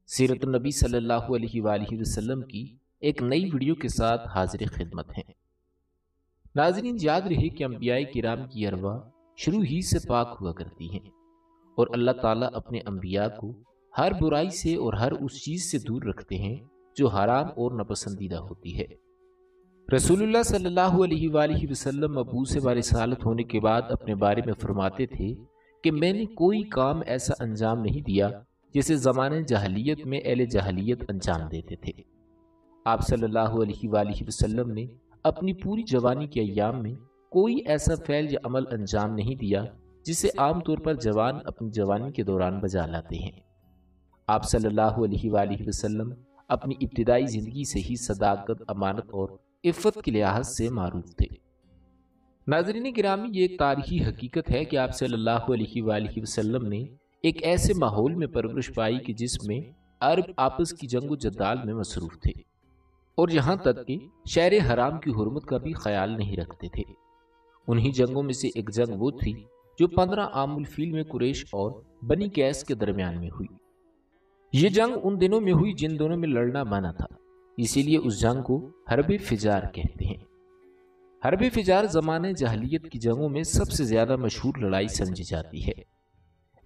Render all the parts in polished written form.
سیرت النبی صلی اللہ علیہ وآلہ وسلم کی ایک نئی ویڈیو کے ساتھ حاضر خدمت ہیں۔ ناظرین، یاد رہے کہ انبیاء کرام کی ارواح شروع ہی سے پاک ہوا کرتی ہیں اور اللہ تعالیٰ اپنے انبیاء کو ہر برائی سے اور ہر اس چیز سے دور رکھتے ہیں جو حرام اور ناپسندیدہ ہوتی ہے۔ رسول اللہ صلی اللہ علیہ وآلہ وسلم مبعوث برسالت ہونے کے بعد اپنے بارے میں فرماتے تھے کہ میں نے کوئی کام ایسا انجام نہیں دیا جسے زمانے جاہلیت میں اہل جاہلیت انجام دیتے تھے۔ آپ صلی اللہ علیہ وآلہ وسلم نے اپنی پوری جوانی کے ایام میں کوئی ایسا فعل یا عمل انجام نہیں دیا جسے عام طور پر جوان اپنی جوانی کے دوران بجا لاتے ہیں۔ آپ صلی اللہ علیہ وآلہ وسلم اپنی ابتدائی زندگی سے ہی صداقت، امانت اور عفت کے لحاظ سے معروف تھے۔ ناظرین گرامی، یہ ایک تاریخی حقیقت ہے کہ آپ صلی اللہ علیہ وآلہ وسلم نے ایک ایسے ماحول میں پرورش پائی کہ جس میں عرب آپس کی جنگ و جدال میں مصروف تھے اور یہاں تک کہ شہر حرام کی حرمت کا بھی خیال نہیں رکھتے تھے۔ انہی جنگوں میں سے ایک جنگ وہ تھی جو 15 عام الفیل میں قریش اور بنی قیس کے درمیان میں ہوئی۔ یہ جنگ ان دنوں میں ہوئی جن دونوں میں لڑنا منع تھا، اسی لیے اس جنگ کو حرب فجار کہتے ہیں۔ حرب فجار زمانے جاہلیت کی جنگوں میں سب سے زیادہ مشہور لڑائی سمجھی جاتی ہے۔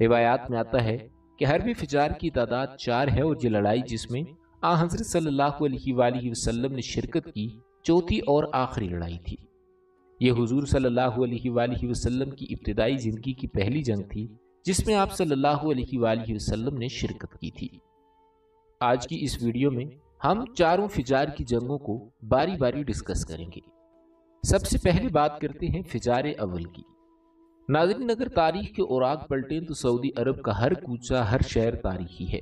روایات میں آتا ہے کہ حرب فجار کی تعداد 4 ہے اور یہ لڑائی جس میں حضرت صلی اللہ علیہ وآلہ وسلم نے شرکت کی چوتھی اور آخری لڑائی تھی۔ یہ حضور صلی اللہ علیہ وآلہ وسلم کی ابتدائی زندگی کی پہلی جنگ تھی جس میں آپ صلی اللہ علیہ وآلہ وسلم نے شرکت کی تھی۔ آج کی اس ویڈیو میں ہم چاروں فجار کی جنگوں کو باری باری ڈسکس کریں گے۔ سب سے پہلے بات کرتے ہیں فجار اول کی۔ ناظرین، اگر تاریخ کے اوراق پلٹیں تو سعودی عرب کا ہر کوچہ، ہر شہر تاریخی ہے۔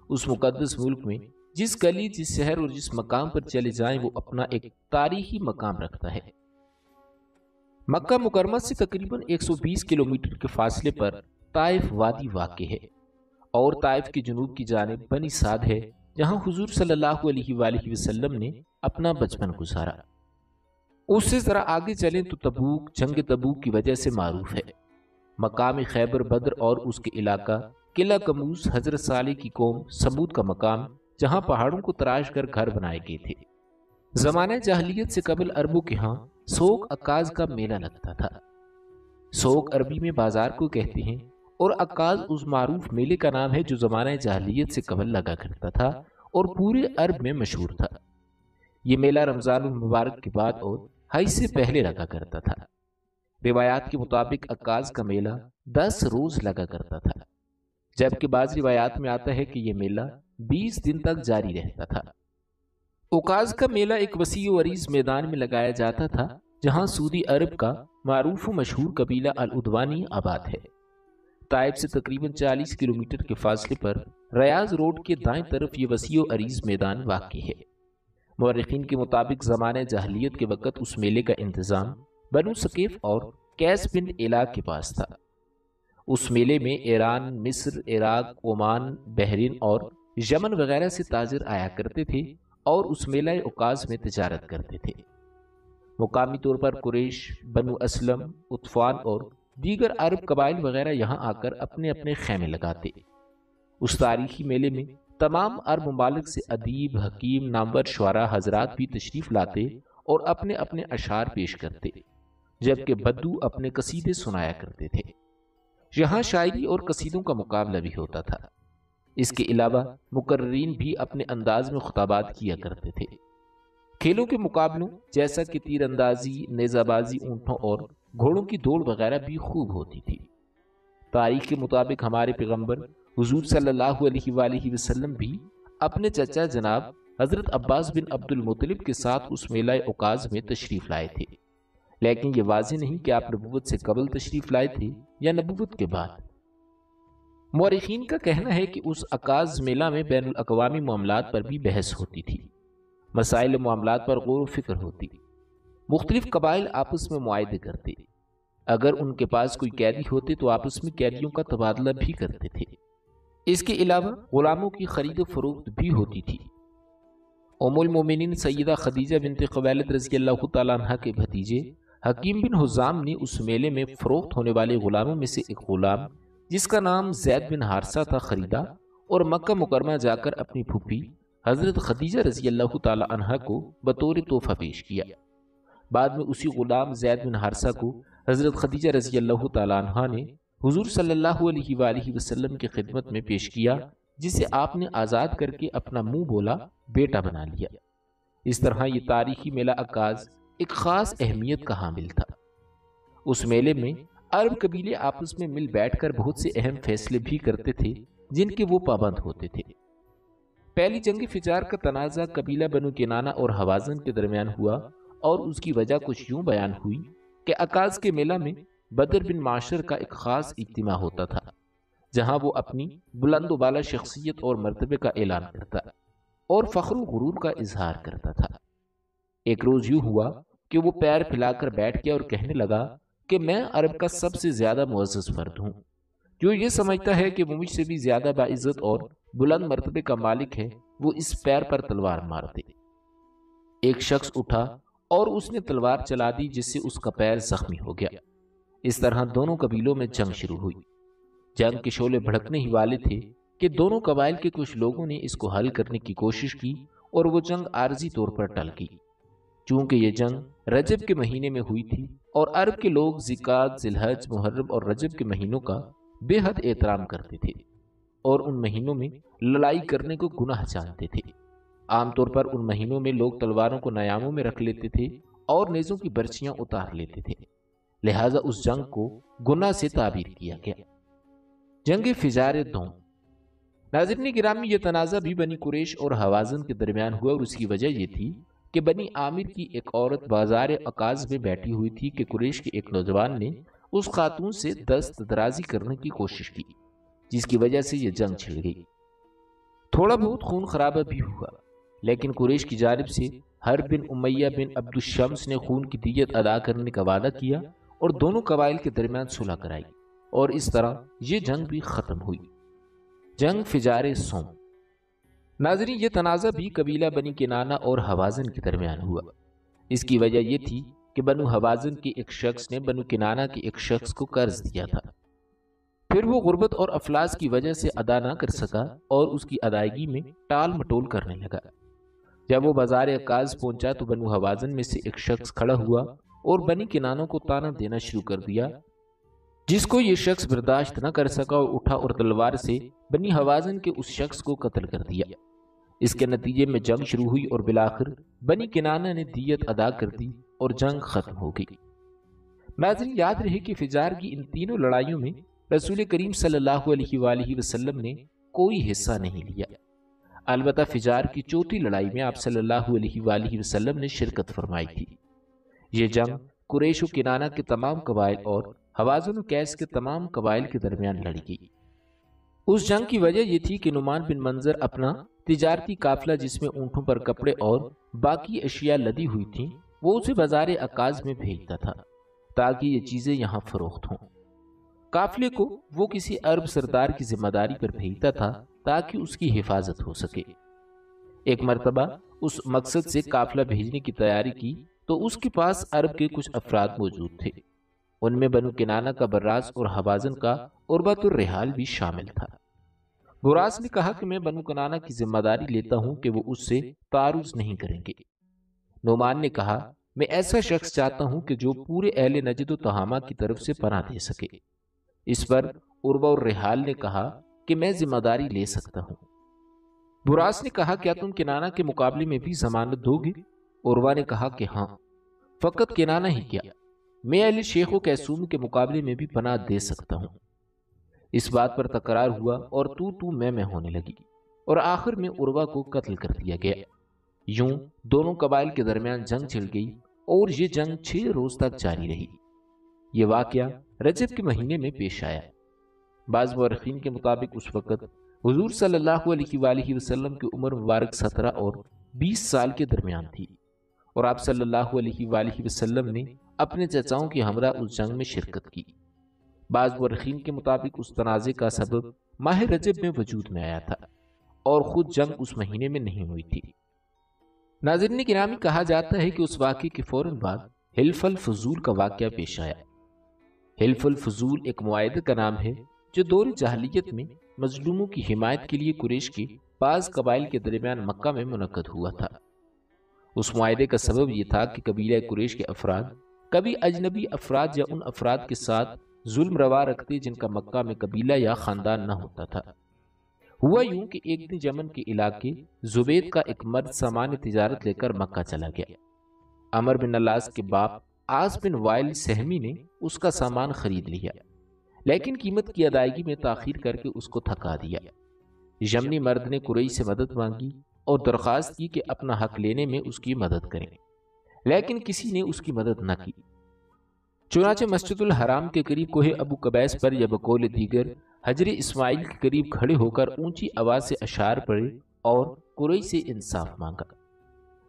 اس مقدس ملک میں جس گلی، جس شہر اور جس مقام پر چلے جائیں وہ اپنا ایک تاریخی مقام رکھتا ہے۔ مکہ مکرمہ سے تقریباً 120 کلومیٹر کے فاصلے پر طائف وادی واقع ہے اور طائف کے جنوب کی جانب بنی سعد ہے جہاں حضور صلی اللہ علیہ وآلہ وسلم نے اپنا بچپن گزارا۔ اس سے ذرا آگے چلیں تو تبوک، جنگ تبوک کی وجہ سے معروف ہے۔ مقام خیبر بدر اور اس کے علاقہ، قلعہ کموس، حضرت صالح کی قوم سمود کا مقام جہاں پہاڑوں کو تراش کر گھر بنائے گئے تھے۔ زمانہ جاہلیت سے قبل عربوں کے ہاں سوق عکاظ کا میلہ لگتا تھا۔ سوق عربی میں بازار کو کہتے ہیں اور عکاظ اس معروف میلے کا نام ہے جو زمانہ جاہلیت سے قبل لگا کرتا تھا اور پورے عرب میں مشہور تھا۔ یہ میلہ رمضان المبارک کے بعد اور حج سے پہلے لگا کرتا تھا۔ روایات کے مطابق عکاظ کا میلہ 10 روز لگا کرتا تھا، جبکہ بعض روایات میں آتا ہے کہ یہ میلہ 20 دن تک جاری رہتا تھا۔ عکاظ کا میلہ ایک وسیع و عریض میدان میں لگایا جاتا تھا جہاں سعودی عرب کا معروف و مشہور قبیلہ العدوانی آباد ہے۔ طائف سے تقریباً 40 کلومیٹر کے فاصلے پر ریاض روڈ کے دائیں طرف یہ وسیع و عریض میدان واقع ہے۔ مورخین کے مطابق زمانہ جاہلیت کے وقت اس میلے کا انتظام بنو ثقیف اور قیس بن علا کے پاس تھا۔ اس میلے میں ایران، مصر، عراق، عمان، بحرین اور یمن وغیرہ سے تاجر آیا کرتے تھے اور اس میلہ عکاظ میں تجارت کرتے تھے۔ مقامی طور پر قریش، بنو اسلم، غطفان اور دیگر عرب قبائل وغیرہ یہاں آ کر اپنے اپنے خیمے لگاتے۔ اس تاریخی میلے میں تمام عرب ممالک سے ادیب، حکیم، نامور شعراء حضرات بھی تشریف لاتے اور اپنے اپنے اشعار پیش کرتے، جبکہ بدو اپنے قصیدے سنایا کرتے تھے۔ یہاں شاعری اور قصیدوں کا مقابلہ بھی ہوتا تھا۔ اس کے علاوہ مقررین بھی اپنے انداز میں خطابات کیا کرتے تھے۔ کھیلوں کے مقابلوں جیسا کہ تیر اندازی، نیزہ بازی، اونٹوں اور گھوڑوں کی دوڑ وغیرہ بھی خوب ہوتی تھی۔ تاریخ کے مطابق ہمارے پیغمبر حضور صلی اللہ علیہ وآلہ وسلم بھی اپنے چچا جناب حضرت عباس بن عبد المطلب کے ساتھ اس میلہ عکاظ میں تشریف لائے تھے، لیکن یہ واضح نہیں کہ آپ نبوت سے قبل تشریف لائے تھے یا نبوت کے بعد۔ مورخین کا کہنا ہے کہ اس عکاظ میلہ میں بین الاقوامی معاملات پر بھی بحث ہوتی تھی، مسائل معاملات پر غور و فکر ہوتی، مختلف قبائل آپس میں معاہدے کرتے، اگر ان کے پاس کوئی قیدی ہوتے تو آپس میں قیدیوں کا تبادلہ بھی کرتے تھے۔ اس کے علاوہ غلاموں کی خرید و فروخت بھی ہوتی تھی۔ ام المومنین سیدہ خدیجہ بنت خویلد رضی اللہ تعالیٰ عنہ کے بھتیجے حکیم بن حزام نے اس میلے میں فروخت ہونے والے غلاموں میں سے ایک غلام جس کا نام زید بن حارثہ تھا خریدا اور مکہ مکرمہ جا کر اپنی پھوپھی حضرت خدیجہ رضی اللہ تعالی عنہا کو بطور تحفہ پیش کیا۔ بعد میں اسی غلام زید بن حارثہ کو حضرت خدیجہ رضی اللہ تعالی عنہا نے حضور صلی اللہ علیہ وآلہ وسلم کی خدمت میں پیش کیا، جسے آپ نے آزاد کر کے اپنا منہ بولا بیٹا بنا لیا۔ اس طرح یہ تاریخی میلہ عکاظ ایک خاص اہمیت کا حامل تھا۔ اس میلے میں عرب قبیلے آپس میں مل بیٹھ کر بہت سے اہم فیصلے بھی کرتے تھے جن کے وہ پابند ہوتے تھے۔ پہلی جنگ فجار کا تنازع قبیلہ بنو کنانہ اور حوازن کے درمیان ہوا، اور اس کی وجہ کچھ یوں بیان ہوئی کہ عکاظ کے میلہ میں بدر بن معاشر کا ایک خاص اجتماع ہوتا تھا، جہاں وہ اپنی بلند و بالا شخصیت اور مرتبے کا اعلان کرتا اور فخر و غرور کا اظہار کرتا تھا۔ ایک روز یوں ہوا کہ وہ پیر پھیلا کر بیٹھ گیا اور کہنے لگا کہ میں عرب کا سب سے زیادہ معزز فرد ہوں، جو یہ سمجھتا ہے کہ وہ مجھ سے بھی زیادہ باعزت اور بلند مرتبے کا مالک ہے، وہ اس پیر پر تلوار مار دے۔ ایک شخص اٹھا اور اس نے تلوار چلا دی، جس سے اس کا پیر زخمی ہو گیا۔ اس طرح دونوں قبیلوں میں جنگ شروع ہوئی۔ جنگ کے شعلے بھڑکنے ہی والے تھے کہ دونوں قبائل کے کچھ لوگوں نے اس کو حل کرنے کی کوشش کی، اور وہ جنگ عارضی طور پر ٹل گئی۔ چونکہ یہ جنگ رجب کے مہینے میں ہوئی تھی، اور عرب کے لوگ ذیقعدہ، ذی الحجہ، محرم اور رجب کے مہینوں کا بے حد احترام کرتے تھے، اور ان مہینوں میں لڑائی کرنے کو گناہ جانتے تھے۔ عام طور پر ان مہینوں میں لوگ تلواروں کو نیاموں میں رکھ لیتے تھے اور نیزوں کی برچیاں اتار لیتے تھے، لہذا اس جنگ کو گناہ سے تعبیر کیا گیا۔ جنگ فجار دوم۔ ناظرین گرامی، یہ تنازع بھی بنی قریش اور حوازن کے درمیان ہوا، اور اس کی وجہ یہ تھی کہ بنی عامر کی ایک عورت بازار عکاظ میں بیٹھی ہوئی تھی کہ قریش کے ایک نوجوان نے اس خاتون سے دست درازی کرنے کی کوشش کی، جس کی وجہ سے یہ جنگ چھڑ گئی۔ تھوڑا بہت خون خرابہ بھی ہوا، لیکن قریش کی جانب سے حرب بن امیہ بن عبد الشمس نے خون کی دیت ادا کرنے کا وعدہ کیا اور دونوں قبائل کے درمیان صلح کرائی، اور اس طرح یہ جنگ بھی ختم ہوئی۔ جنگ فجار سوم۔ ناظرین، یہ تنازع بھی قبیلہ بنی کنانہ اور حوازن کے درمیان ہوا۔ اس کی وجہ یہ تھی کہ بنو حوازن کے ایک شخص نے بنو کنانہ کے ایک شخص کو قرض دیا تھا، پھر وہ غربت اور افلاس کی وجہ سے ادا نہ کر سکا اور اس کی ادائیگی میں ٹال مٹول کرنے لگا۔ جب وہ بازار عکاظ پہنچا تو بنو حوازن میں سے ایک شخص کھڑا ہوا اور بنی کنانوں کو طعنہ دینا شروع کر دیا، جس کو یہ شخص برداشت نہ کر سکا اور اٹھا اور تلوار سے بنی حوازن کے اس شخص کو قتل کر دیا۔ اس کے نتیجے میں جنگ شروع ہوئی اور بالآخر بنی کنانہ نے دیت ادا کر دی اور جنگ ختم ہو گئی۔ ناظرین، یاد رہے کہ فجار کی ان تینوں لڑائیوں میں رسول کریم صلی اللہ علیہ وآلہ وسلم نے کوئی حصہ نہیں لیا، البتہ فجار کی چوتھی لڑائی میں آپ صلی اللہ علیہ وآلہ وسلم نے شرکت فرمائی تھی۔ یہ جنگ قریش و کنانہ کے تمام قبائل اور حوازن و قیس کے تمام قبائل کے درمیان لڑی گئی۔ اس جنگ کی وجہ یہ تھی کہ نعمان بن منظر اپنا تجارتی قافلہ، جس میں اونٹوں پر کپڑے اور باقی اشیاء لدی ہوئی تھیں، وہ اسے بازار عکاظ میں بھیجتا تھا تاکہ یہ چیزیں یہاں فروخت ہوں۔ قافلے کو وہ کسی عرب سردار کی ذمہ داری پر بھیجتا تھا تاکہ اس کی حفاظت ہو سکے۔ ایک مرتبہ اس مقصد سے قافلہ بھیجنے کی تیاری کی تو اس کے پاس عرب کے کچھ افراد موجود تھے، ان میں بنو کنانہ کا براس اور حوازن کا عربۃ الرحال بھی شامل تھا۔ براس نے کہا کہ میں بنو کنانہ کی ذمہ داری لیتا ہوں کہ وہ اس سے تعارض نہیں کریں گے۔ نعمان نے کہا میں ایسا شخص چاہتا ہوں کہ جو پورے اہل نجد و تہامہ کی طرف سے پناہ دے سکے۔ اس پر عربہ الرحال نے کہا کہ میں ذمہ داری لے سکتا ہوں۔ براس نے کہا کیا تم کنانہ کے مقابلے میں بھی ضمانت دو گے؟ عربہ نے کہا کہ ہاں، فقط کنانہ ہی کیا، میں اہل شیخ و کیسوم کے مقابلے میں بھی پناہ دے سکتا ہوں۔ اس بات پر تکرار ہوا اور تو میں ہونے لگی، اور آخر میں عربہ کو قتل کر دیا گیا۔ یوں دونوں قبائل کے درمیان جنگ چھڑ گئی اور یہ جنگ 6 روز تک جاری رہی۔ یہ واقعہ رجب کے مہینے میں پیش آیا۔ بعض مورخین کے مطابق اس وقت حضور صلی اللہ علیہ وآلہ وسلم کی عمر مبارک 17 اور 20 سال کے درمیان تھی، اور آپ صلی اللہ علیہ وآلہ وسلم نے اپنے چچاؤں کی ہمراہ اس جنگ میں شرکت کی۔ بعض مورخین کے مطابق اس تنازع کا سبب ماہ رجب میں وجود میں آیا تھا اور خود جنگ اس مہینے میں نہیں ہوئی تھی۔ ناظرین گرامی، کہا جاتا ہے کہ اس واقعے کے فوراً بعد حلف الفضول کا واقعہ پیش آیا۔ حلف الفضول ایک معاہدے کا نام ہے جو دور جاہلیت میں مظلوموں کی حمایت کے لیے قریش کے بعض قبائل کے درمیان مکہ میں منعقد ہوا تھا۔ اس معاہدے کا سبب یہ تھا کہ قبیلہ قریش کے افراد کبھی اجنبی افراد یا ان افراد کے ساتھ ظلم روا رکھتے جن کا مکہ میں قبیلہ یا خاندان نہ ہوتا تھا۔ ہوا یوں کہ ایک دن یمن کے علاقے زبید کا ایک مرد سامان تجارت لے کر مکہ چلا گیا۔ عمر بن العاص کے باپ عاص بن وائل سہمی نے اس کا سامان خرید لیا، لیکن قیمت کی ادائیگی میں تاخیر کر کے اس کو تھکا دیا۔ یمنی مرد نے قریش سے مدد مانگی اور درخواست کی کہ اپنا حق لینے میں اس کی مدد کریں، لیکن کسی نے اس کی مدد نہ کی۔ چنانچہ مسجد الحرام کے قریب کوہ ابو قبیس پر یا بقول دیگر حجر اسماعیل کے قریب کھڑے ہو کر اونچی آواز سے اشعار پڑھے اور قریش سے انصاف مانگا۔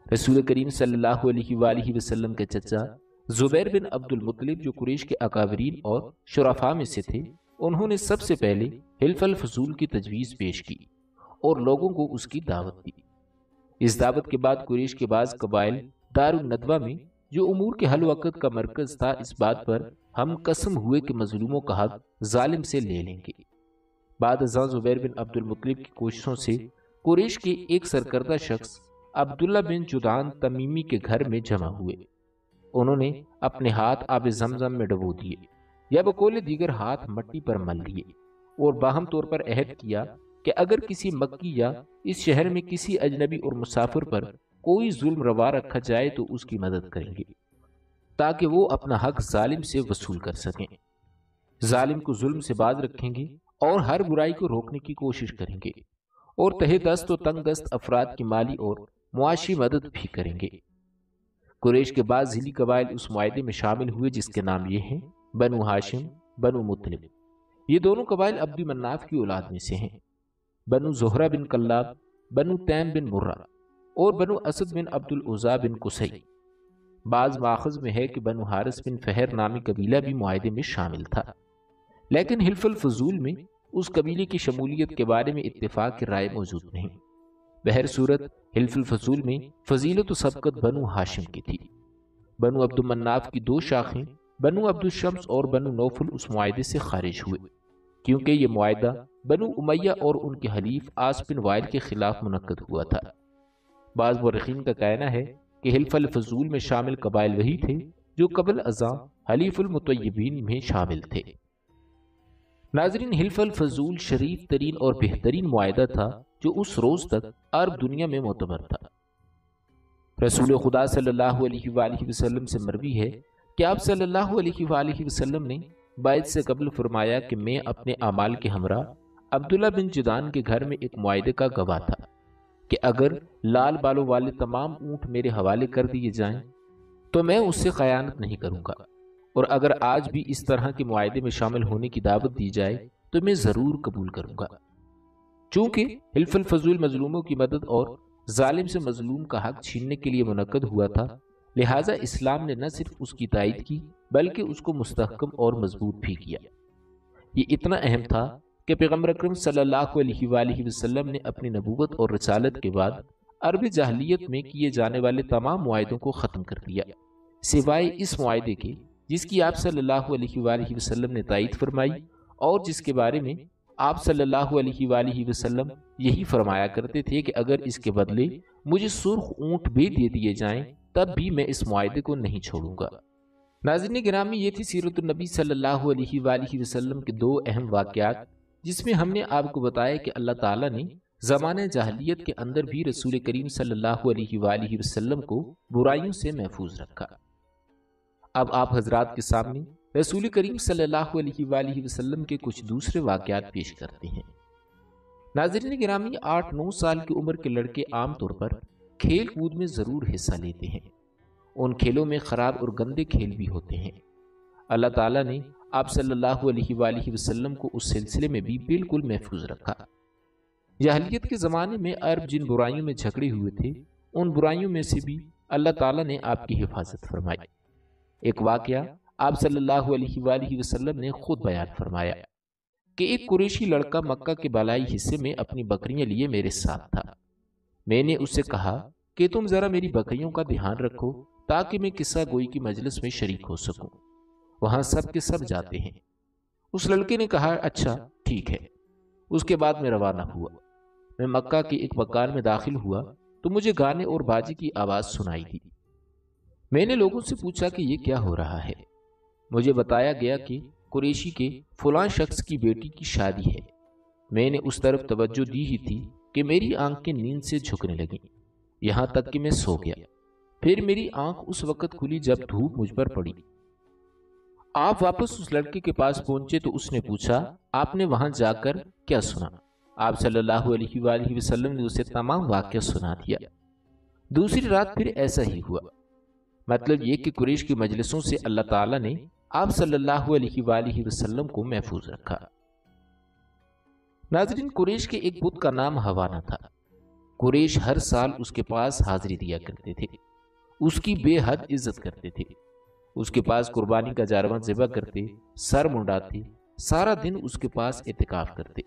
رسول کریم صلی اللہ علیہ وآلہ وسلم کے چچا زبیر بن عبد المطلب جو قریش کے اکابرین اور شرفاء میں سے تھے، انہوں نے سب سے پہلے حلف الفضول کی تجویز پیش کی اور لوگوں کو اس کی دعوت دی۔ اس دعوت کے بعد قریش کے بعض قبائل دار الندوہ میں جو امور کے حل وقت کا مرکز تھا، اس بات پر ہم قسم ہوئے کہ مظلوموں کا حق ظالم سے لے لیں گے۔ بعد ازاں زبیر بن عبد المطلب کی کوششوں سے قریش کے ایک سرکردہ شخص عبداللہ بن جدعان تمیمی کے گھر میں جمع ہوئے۔ انہوں نے اپنے ہاتھ آب زمزم میں ڈبو دیے یا بقول دیگر ہاتھ مٹی پر مل لیے اور باہم طور پر عہد کیا کہ اگر کسی مکی یا اس شہر میں کسی اجنبی اور مسافر پر کوئی ظلم روا رکھا جائے تو اس کی مدد کریں گے تاکہ وہ اپنا حق ظالم سے وصول کر سکیں۔ ظالم کو ظلم سے باز رکھیں گے اور ہر برائی کو روکنے کی کوشش کریں گے اور تہے دست و تنگ دست افراد کی مالی اور معاشی مدد بھی کریں گے۔ قریش کے بعض ذیلی قبائل اس معاہدے میں شامل ہوئے جس کے نام یہ ہیں بنو ہاشم، بنو مطلب۔ یہ دونوں قبائل عبد مناف کی اولاد میں سے ہیں۔ بنو زہرہ بن کلاب، بنو تیم بن مرہ اور بنو اسد بن عبد العزا بن قصی۔ بعض ماخذ میں ہے کہ بنو حارث بن فہر نامی قبیلہ بھی معاہدے میں شامل تھا، لیکن حلف الفضول میں اس قبیلے کی شمولیت کے بارے میں اتفاق کی رائے موجود نہیں۔ بہر صورت حلف الفضول میں فضیلت و سبقت بنو ہاشم کی تھی۔ بنو عبد مناف کی دو شاخیں بنو عبد الشمس اور بنو نوفل اس معاہدے سے خارج ہوئے، کیونکہ یہ معاہدہ بنو امیہ اور ان کے حلیف عاص بن وائل کے خلاف منعقد ہوا تھا۔ بعض مورخین کا کہنا ہے کہ حلف الفضول میں شامل قبائل وہی تھے جو قبل ازاں حلیف المطیبین میں شامل تھے۔ ناظرین، حلف الفضول شریف ترین اور بہترین معاہدہ تھا جو اس روز تک عرب دنیا میں معتبر تھا۔ رسول خدا صلی اللہ علیہ وآلہ وسلم سے مروی ہے کہ آپ صلی اللہ علیہ وآلہ وسلم نے بیعت سے قبل فرمایا کہ میں اپنے اعمال کے ہمراہ عبداللہ بن جدعان کے گھر میں ایک معاہدے کا گواہ تھا کہ اگر لال بالوں والے تمام اونٹ میرے حوالے کر دیے جائیں تو میں اس سے خیانت نہیں کروں گا، اور اگر آج بھی اس طرح کے معاہدے میں شامل ہونے کی دعوت دی جائے تو میں ضرور قبول کروں گا۔ چونکہ حلف الفضول مظلوموں کی مدد اور ظالم سے مظلوم کا حق چھیننے کے لیے منعقد ہوا تھا، لہٰذا اسلام نے نہ صرف اس کی تائید کی بلکہ اس کو مستحکم اور مضبوط بھی کیا۔ یہ اتنا اہم تھا کہ پیغمبر اکرم صلی اللہ علیہ وآلہ وسلم نے اپنی نبوت اور رسالت کے بعد عرب جاہلیت میں کیے جانے والے تمام معاہدوں کو ختم کر دیا، سوائے اس معاہدے کے جس کی آپ صلی اللہ علیہ وآلہ وسلم نے تائید فرمائی اور جس کے بارے میں آپ صلی اللہ علیہ وآلہ وسلم یہی فرمایا کرتے تھے کہ اگر اس کے بدلے مجھے سرخ اونٹ بھی دے دیے جائیں تب بھی میں اس معاہدے کو نہیں چھوڑوں گا۔ ناظرین گرامی، یہ تھی سیرت النبی صلی اللہ علیہ وآلہ وسلم کے دو اہم واقعات جس میں ہم نے آپ کو بتایا کہ اللہ تعالیٰ نے زمانہ جاہلیت کے اندر بھی رسول کریم صلی اللہ علیہ وآلہ وسلم کو برائیوں سے محفوظ رکھا۔ اب آپ حضرات کے سامنے رسول کریم صلی اللہ علیہ وآلہ وسلم کے کچھ دوسرے واقعات پیش کرتے ہیں۔ ناظرین گرامی، 8-9 سال کی عمر کے لڑکے عام طور پر کھیل کود میں ضرور حصہ لیتے ہیں۔ ان کھیلوں میں خراب اور گندے کھیل بھی ہوتے ہیں۔ اللہ تعالیٰ نے آپ صلی اللہ علیہ وآلہ وسلم کو اس سلسلے میں بھی بالکل محفوظ رکھا۔ جاہلیت کے زمانے میں عرب جن برائیوں میں جھگڑے ہوئے تھے ان برائیوں میں سے بھی اللہ تعالیٰ نے آپ کی حفاظت فرمائی۔ ایک واقعہ آپ صلی اللہ علیہ وآلہ وسلم نے خود بیان فرمایا کہ ایک قریشی لڑکا مکہ کے بالائی حصے میں اپنی بکریاں لیے میرے ساتھ تھا۔ میں نے اس سے کہا کہ تم ذرا میری بکریوں کا دھیان رکھو تاکہ میں قصہ گوئی کی مجلس میں شریک ہو سکوں، وہاں سب کے سب جاتے ہیں۔ اس لڑکے نے کہا اچھا ٹھیک ہے۔ اس کے بعد میں روانہ ہوا۔ میں مکہ کے ایک مکان میں داخل ہوا تو مجھے گانے اور باجے کی آواز سنائی دی۔ میں نے لوگوں سے پوچھا کہ یہ کیا ہو رہا ہے۔ مجھے بتایا گیا کہ قریشی کے فلاں شخص کی بیٹی کی شادی ہے۔ میں نے اس طرف توجہ دی ہی تھی کہ میری آنکھیں نیند سے جھکنے لگیں، یہاں تک کہ میں سو گیا۔ پھر میری آنکھ اس وقت کھلی جب دھوپ مجھ پر پڑی۔ آپ واپس اس لڑکے کے پاس پہنچے تو اس نے پوچھا، آپ نے وہاں جا کر کیا سنا؟ آپ صلی اللہ علیہ وآلہ وسلم نے اسے تمام واقعہ سنا دیا۔ دوسری رات پھر ایسا ہی ہوا۔ مطلب یہ کہ قریش کی مجلسوں سے اللہ تعالیٰ نے آپ صلی اللہ علیہ وآلہ وسلم کو محفوظ رکھا۔ ناظرین، قریش کے ایک بت کا نام حوانہ تھا۔ قریش ہر سال اس کے پاس حاضری دیا کرتے تھے، اس کی بے حد عزت کرتے تھے، اس کے پاس قربانی کا جانور ذبح کرتے، سر منڈاتے، سارا دن اس کے پاس اعتکاف کرتے۔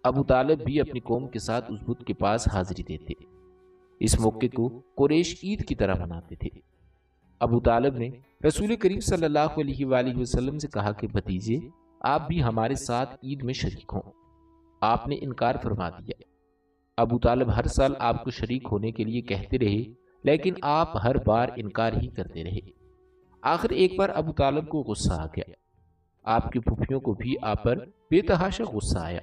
ابو طالب بھی اپنی قوم کے ساتھ اس بت کے پاس حاضری دیتے۔ اس موقع کو قریش عید کی طرح مناتے تھے۔ ابو طالب نے رسول کریم صلی اللہ علیہ وآلہ وسلم سے کہا کہ بھتیجے، آپ بھی ہمارے ساتھ عید میں شریک ہوں۔ آپ نے انکار فرما دیا۔ ابو طالب ہر سال آپ کو شریک ہونے کے لیے کہتے رہے، لیکن آپ ہر بار انکار ہی کرتے رہے۔ آخر ایک بار ابو طالب کو غصہ آ گیا۔ آپ کی پھوپھیوں کو بھی آپ پر بے تحاشا غصہ آیا۔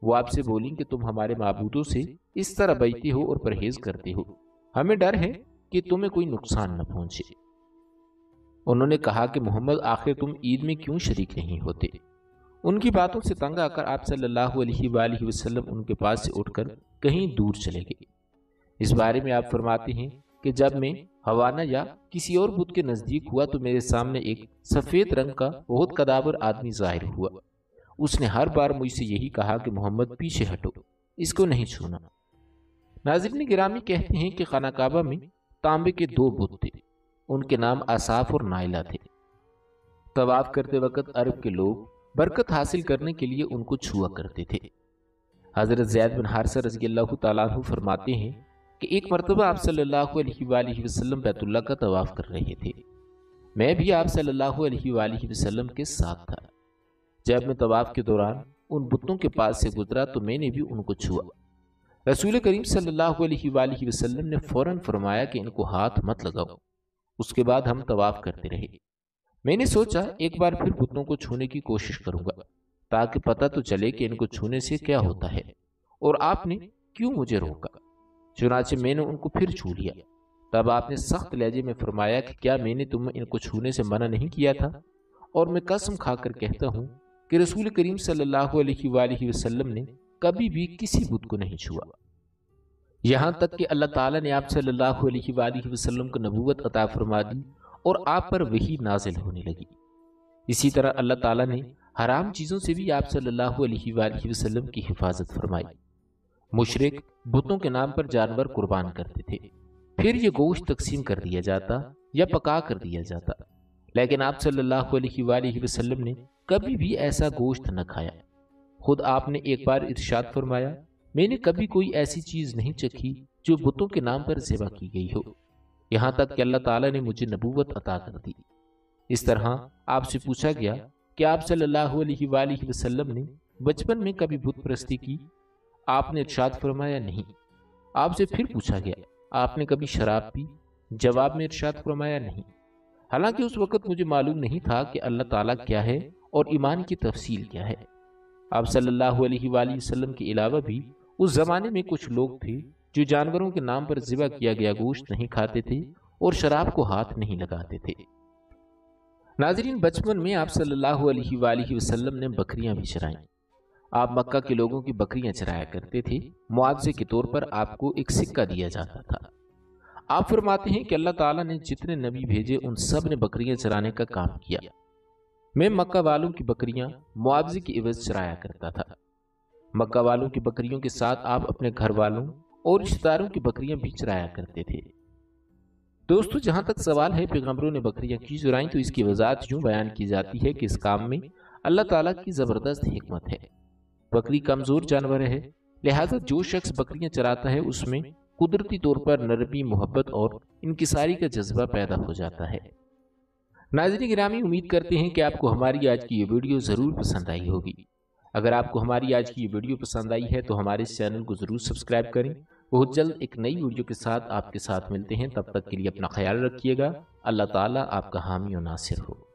وہ آپ سے بولیں کہ تم ہمارے معبودوں سے اس طرح بیعتے ہو اور پرہیز کرتے ہو، ہمیں ڈر ہے کہ تمہیں کوئی نقصان نہ پہنچے۔ انہوں نے کہا کہ محمد، آخر تم عید میں کیوں شریک نہیں ہوتے؟ ان کی باتوں سے تنگ آ کر آپ صلی اللہ علیہ وآلہ وسلم ان کے پاس سے اٹھ کر کہیں دور چلے گئے۔ اس بارے میں آپ فرماتے ہیں کہ جب میں حوانہ یا کسی اور بت کے نزدیک ہوا تو میرے سامنے ایک سفید رنگ کا بہت قدابر آدمی ظاہر ہوا۔ اس نے ہر بار مجھ سے یہی کہا کہ محمد پیچھے ہٹو، اس کو نہیں چھونا۔ ناظرین گرامی، کہتے ہیں کہ خانہ کعبہ میں تانبے کے دو بت تھے، ان کے نام آصاف اور نائلہ تھے۔ طواف کرتے وقت عرب کے لوگ برکت حاصل کرنے کے لیے ان کو چھوا کرتے تھے۔ حضرت زید بن حارثہ رضی اللہ تعالیٰ عنہ فرماتے ہیں کہ ایک مرتبہ آپ صلی اللہ علیہ وآلہ وسلم بیت اللہ کا طواف کر رہے تھے۔ میں بھی آپ صلی اللہ علیہ وآلہ وسلم کے ساتھ تھا۔ جب میں طواف کے دوران ان بتوں کے پاس سے گزرا تو میں نے بھی ان کو چھوا۔ رسول کریم صلی اللہ علیہ وآلہ وسلم نے فوراً فرمایا کہ ان کو ہاتھ مت لگاؤ۔ اس کے بعد ہم طواف کرتے رہے۔ میں نے سوچا ایک بار پھر بتوں کو چھونے کی کوشش کروں گا تاکہ پتہ تو چلے کہ ان کو چھونے سے کیا ہوتا ہے اور آپ نے کیوں مجھے روکا۔ چنانچہ میں نے ان کو پھر چھو لیا۔ تب آپ نے سخت لہجے میں فرمایا کہ کیا میں نے تمہیں ان کو چھونے سے منع نہیں کیا تھا؟ اور میں قسم کھا کر کہتا ہوں کہ رسول کریم صلی اللہ علیہ وآلہ وسلم نے کبھی بھی کسی بت کو نہیں چھوا، یہاں تک کہ اللہ تعالیٰ نے آپ صلی اللہ علیہ وآلہ وسلم کو نبوت عطا فرما دی اور آپ پر وحی نازل ہونے لگی۔ اسی طرح اللہ تعالیٰ نے حرام چیزوں سے بھی آپ صلی اللہ علیہ وآلہ وسلم کی حفاظت فرمائی۔ مشرک بتوں کے نام پر جانور قربان کرتے تھے، پھر یہ گوشت تقسیم کر دیا جاتا یا پکا کر دیا جاتا، لیکن آپ صلی اللہ علیہ وآلہ وسلم نے کبھی بھی ایسا گوشت نہ کھایا۔ خود آپ نے ایک بار ارشاد فرمایا، میں نے کبھی کوئی ایسی چیز نہیں چکھی جو بتوں کے نام پر ذبح کی گئی ہو، یہاں تک کہ اللہ تعالیٰ نے مجھے نبوت عطا کر دی۔ اس طرح آپ سے پوچھا گیا کہ آپ صلی اللہ علیہ وآلہ وسلم نے بچپن میں کبھی بت پرستی کی؟ آپ نے ارشاد فرمایا نہیں۔ آپ سے پھر پوچھا گیا آپ نے کبھی شراب پی؟ جواب میں ارشاد فرمایا نہیں۔ حالانکہ اس وقت مجھے معلوم نہیں تھا کہ اللہ تعالیٰ کیا ہے اور ایمان کی تفصیل کیا ہے۔ آپ صلی اللہ علیہ وآلہ وسلم کے علاوہ بھی اس زمانے میں کچھ لوگ تھے جو جانوروں کے نام پر ذبح کیا گیا گوشت نہیں کھاتے تھے اور شراب کو ہاتھ نہیں لگاتے تھے۔ ناظرین، بچپن میں آپ صلی اللہ علیہ وآلہ وسلم نے بکریاں بھی چرائیں۔ آپ مکہ کے لوگوں کی بکریاں چرایا کرتے تھے، معاوضے کے طور پر آپ کو ایک سکہ دیا جاتا تھا۔ آپ فرماتے ہیں کہ اللہ تعالیٰ نے جتنے نبی بھیجے ان سب نے بکریاں چرانے کا کام کیا۔ میں مکہ والوں کی بکریاں معاوضے کی عوض چرایا کرتا تھا۔ مکہ والوں کی بکریوں کے ساتھ آپ اپنے گھر والوں اور رشتہ داروں کی بکریاں بھی چرایا کرتے تھے۔ دوستو، جہاں تک سوال ہے پیغمبروں نے بکریاں کیوں چرائیں تو اس کی وضاحت یوں بیان کی جاتی ہے کہ اس کام میں اللہ تعالیٰ کی زبردست حکمت ہے۔ بکری کمزور جانور ہے، لہٰذا جو شخص بکریاں چراتا ہے اس میں قدرتی طور پر نرمی، محبت اور انکساری کا جذبہ پیدا ہو جاتا ہے۔ ناظرین گرامی، امید کرتے ہیں کہ آپ کو ہماری آج کی یہ ویڈیو ضرور پسند آئی ہوگی۔ اگر آپ کو ہماری آج کی یہ ویڈیو پسند آئی ہے تو ہمارے اس چینل کو ضرور سبسکرائب کریں۔ بہت جلد ایک نئی ویڈیو کے ساتھ آپ کے ساتھ ملتے ہیں، تب تک کے لیے اپنا خیال رکھیے گا۔ اللہ تعالیٰ آپ کا حامی و ناصر ہو۔